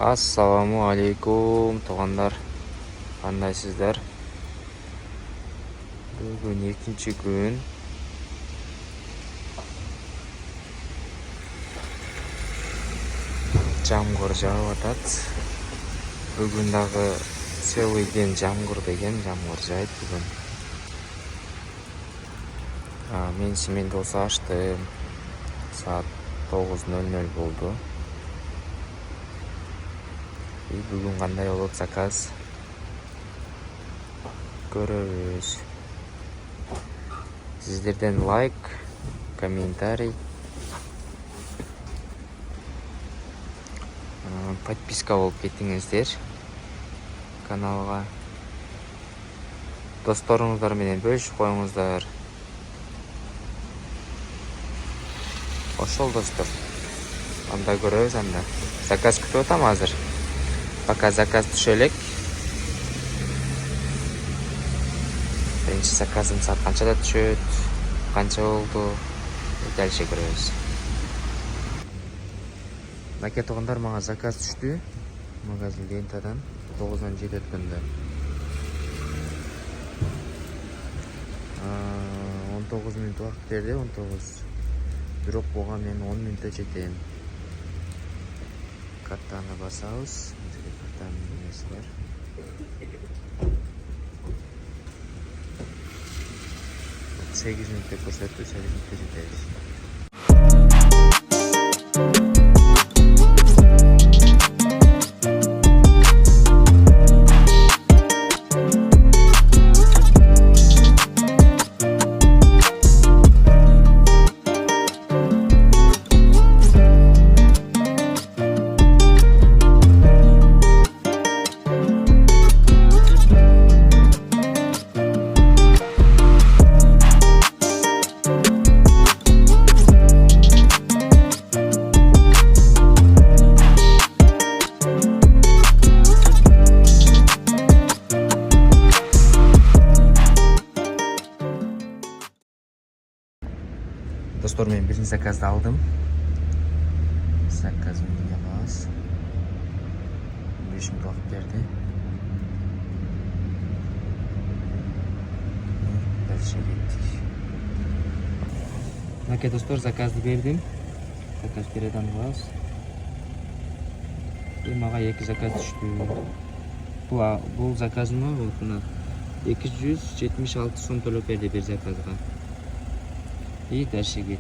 Assalamu alaikum туугандар. Кандайсыздар? Бүгүн экинчи күн. Жамгыр жаап атат. Бүгүн дагы целый день жамгыр деген, жамгыр жаайт бүгүн. Мен семейде болсо аштым. Саат 9:00 болду. Бүгүн кандай болот заказ? Көрөбүз. Сиздерден лайк, комментарий, подписка болуп кетиңиздер каналга. Досторуңуздар менен бөлүшүп коюңуздар. Ошол достор. Анда көрөбүз анда. Заказ күтүп атам азыр. Пока заказ түшө элек. Биринчи заказым саат канчада түшөт, канча болду, дальше көрөбүз. Мынакей туугандар, мага заказ түштү. Магазин лентадан 9-дан 7 өткөндө. 19 мүнөт убакыт берди, 19. Бирок буга мен 10 мүнөттө жетем. Картаны басабыз. Картанын несі бар. Сегиз мүнөттө көрсөттү, 8 мүнөттө жетебиз. Достор, мен биринчи заказды алдым. Заказ менен алабыз. 5 мүнөт убакыт берди. Дальше кеттик. Мынакей достор, заказды бердим. Заказ передан алабыз. Мага 2 заказ түштү. Бул заказыма мына 276 сом төлөп берди бир заказга. И дальше кеттик.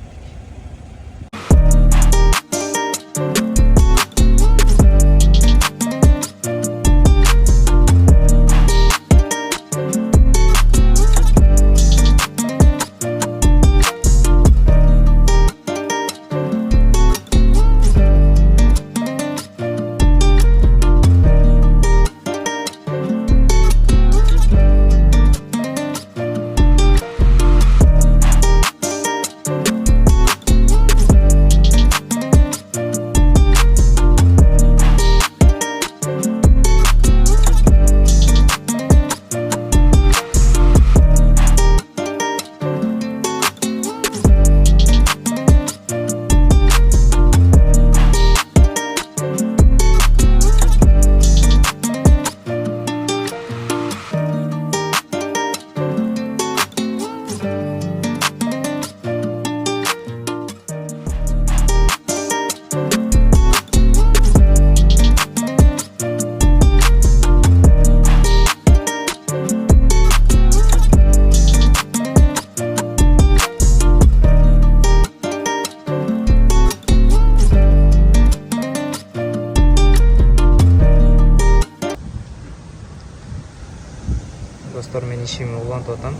Достор, мен ишимди улантып атам.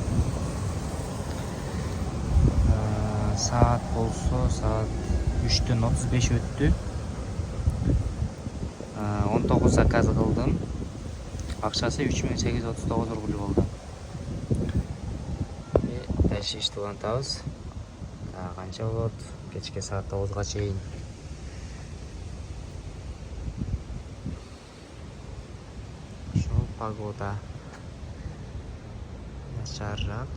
Саат болсо саат 3-төн 35 өттү. 19 заказ кылдым. Акчасы 3839 рубль болду. Дальше ишти улантабыз. Канча болот? Кечке саат 9га чейин. Ошол погода начарраак.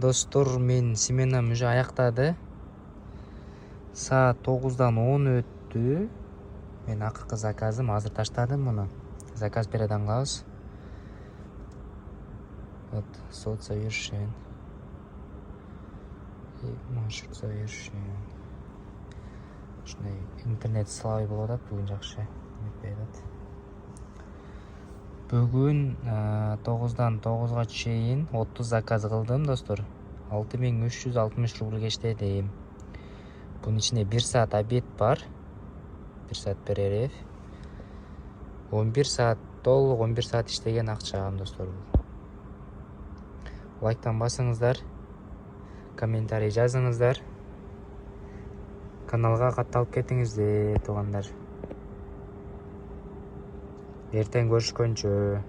Достор, мен сменам уже аяктады. Саат 9-дан 10 өттү. Мен акыркы заказым азыр таштадым муну. Заказ передан кылабыз. Вот, сот совершен. И маршрут совершен. Ушундай интернет слабый болуп атат, бүгүн жакшы өтпөй атат. Бүгүн 9-дан 9-га чейин 30 заказ кылдым, достор. 6360 рубль иштедим. Bunun içinde 1 saat обед бар. 1 saat перерыв. 11 saat толук 11 saat иштеген акчам, достор. Лайктан басыңыздар. Комментарий жазыңыздар. Каналга катталып кетиңиздер, туугандар. Эртең көрүшкөнчө.